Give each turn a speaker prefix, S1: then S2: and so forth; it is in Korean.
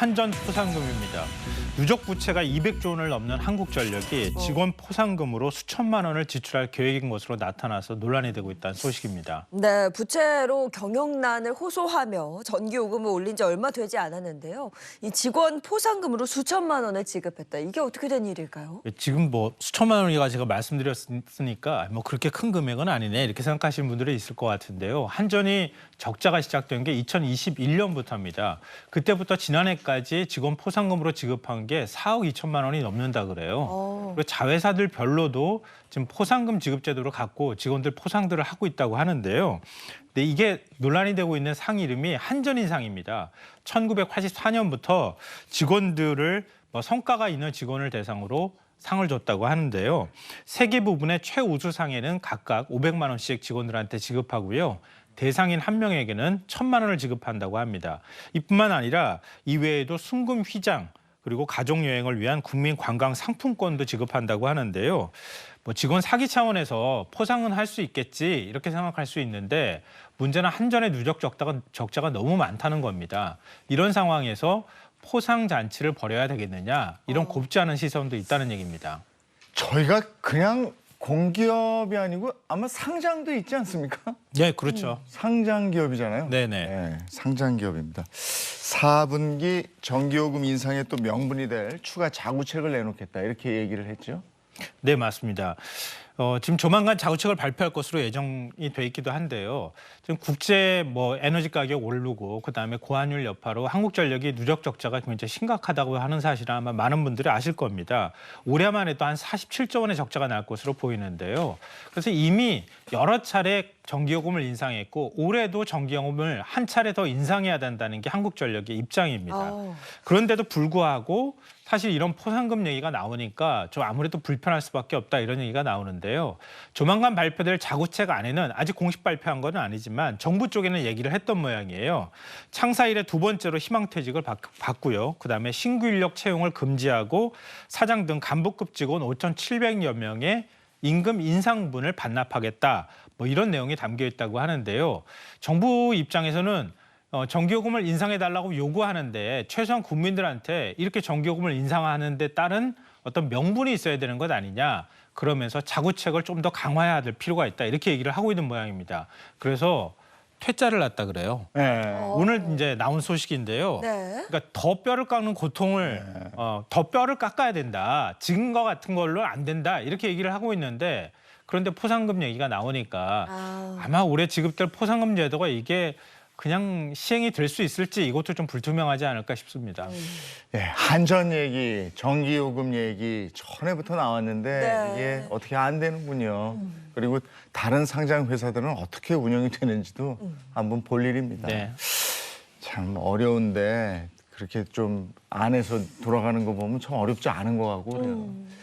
S1: 한전 포상금입니다. 누적 부채가 200조 원을 넘는 한국전력이 직원 포상금으로 수천만 원을 지출할 계획인 것으로 나타나서 논란이 되고 있다는 소식입니다.
S2: 네, 부채로 경영난을 호소하며 전기요금을 올린 지 얼마 되지 않았는데요. 이 직원 포상금으로 수천만 원을 지급했다. 이게 어떻게 된 일일까요?
S1: 지금 뭐 수천만 원이가 제가 말씀드렸으니까 뭐 그렇게 큰 금액은 아니네 이렇게 생각하시는 분들이 있을 것 같은데요. 한전이 적자가 시작된 게 2021년부터입니다. 그때부터 지난해까지 직원 포상금으로 지급한 게 4억 2천만 원이 넘는다 그래요. 그리고 자회사들별로도 지금 포상금 지급 제도를 갖고 직원들 포상들을 하고 있다고 하는데요. 근데 이게 논란이 되고 있는 상 이름이 한전인상입니다. 1984년부터 직원들을 성과가 있는 직원을 대상으로 상을 줬다고 하는데요. 세 개 부분의 최우수상에는 각각 500만 원씩 직원들한테 지급하고요. 대상인 한 명에게는 1,000만 원을 지급한다고 합니다. 이뿐만 아니라 이외에도 순금 휘장 그리고 가족여행을 위한 국민 관광 상품권도 지급한다고 하는데요. 뭐 직원 사기 차원에서 포상은 할 수 있겠지 이렇게 생각할 수 있는데 문제는 한전의 누적 적자가 너무 많다는 겁니다. 이런 상황에서 포상 잔치를 벌여야 되겠느냐 이런 곱지 않은 시선도 있다는 얘기입니다.
S3: 저희가 그냥 공기업이 아니고 아마 상장도 있지 않습니까?
S1: 네, 그렇죠.
S3: 상장 기업이잖아요.
S1: 네네.
S3: 네, 상장 기업입니다. 4분기 전기요금 인상에 또 명분이 될 추가 자구책을 내놓겠다 이렇게 얘기를 했죠.
S1: 네, 맞습니다. 지금 조만간 자구책을 발표할 것으로 예정이 돼 있기도 한데요. 지금 국제 에너지 가격 오르고 그다음에 고환율 여파로 한국전력이 누적 적자가 굉장히 심각하다고 하는 사실은 아마 많은 분들이 아실 겁니다. 올해만 해도 한 47조 원의 적자가 날 것으로 보이는데요. 그래서 이미 여러 차례 전기요금을 인상했고 올해도 전기요금을 한 차례 더 인상해야 된다는 게 한국전력의 입장입니다. 그런데도 불구하고 사실 이런 포상금 얘기가 나오니까 좀 아무래도 불편할 수밖에 없다 이런 얘기가 나오는데요. 조만간 발표될 자구책 안에는 아직 공식 발표한 건 아니지만 정부 쪽에는 얘기를 했던 모양이에요. 창사 이래 두 번째로 희망퇴직을 받고요. 그다음에 신규 인력 채용을 금지하고 사장 등 간부급 직원 5,700여 명의 임금 인상분을 반납하겠다. 이런 내용이 담겨 있다고 하는데요. 정부 입장에서는 전기요금을 인상해달라고 요구하는데 최소한 국민들한테 이렇게 전기요금을 인상하는 데 따른 어떤 명분이 있어야 되는 것 아니냐. 그러면서 자구책을 좀 더 강화해야 될 필요가 있다. 이렇게 얘기를 하고 있는 모양입니다. 그래서 퇴짜를 놨다 그래요.
S3: 네.
S1: 오늘 이제 나온 소식인데요.
S2: 네.
S1: 그러니까 더 뼈를 깎는 고통을 더 뼈를 깎아야 된다. 지금과 같은 걸로 안 된다. 이렇게 얘기를 하고 있는데 그런데 포상금 얘기가 나오니까 아마 올해 지급될 포상금 제도가 이게 그냥 시행이 될 수 있을지 이것도 좀 불투명하지 않을까 싶습니다.
S3: 네, 한전 얘기, 전기요금 얘기 전에부터 나왔는데
S2: 네.
S3: 이게 어떻게 안 되는군요. 그리고 다른 상장 회사들은 어떻게 운영이 되는지도 한번 볼 일입니다.
S1: 네.
S3: 참 어려운데 그렇게 좀 안에서 돌아가는 거 보면 참 어렵지 않은 것 같고 그래요.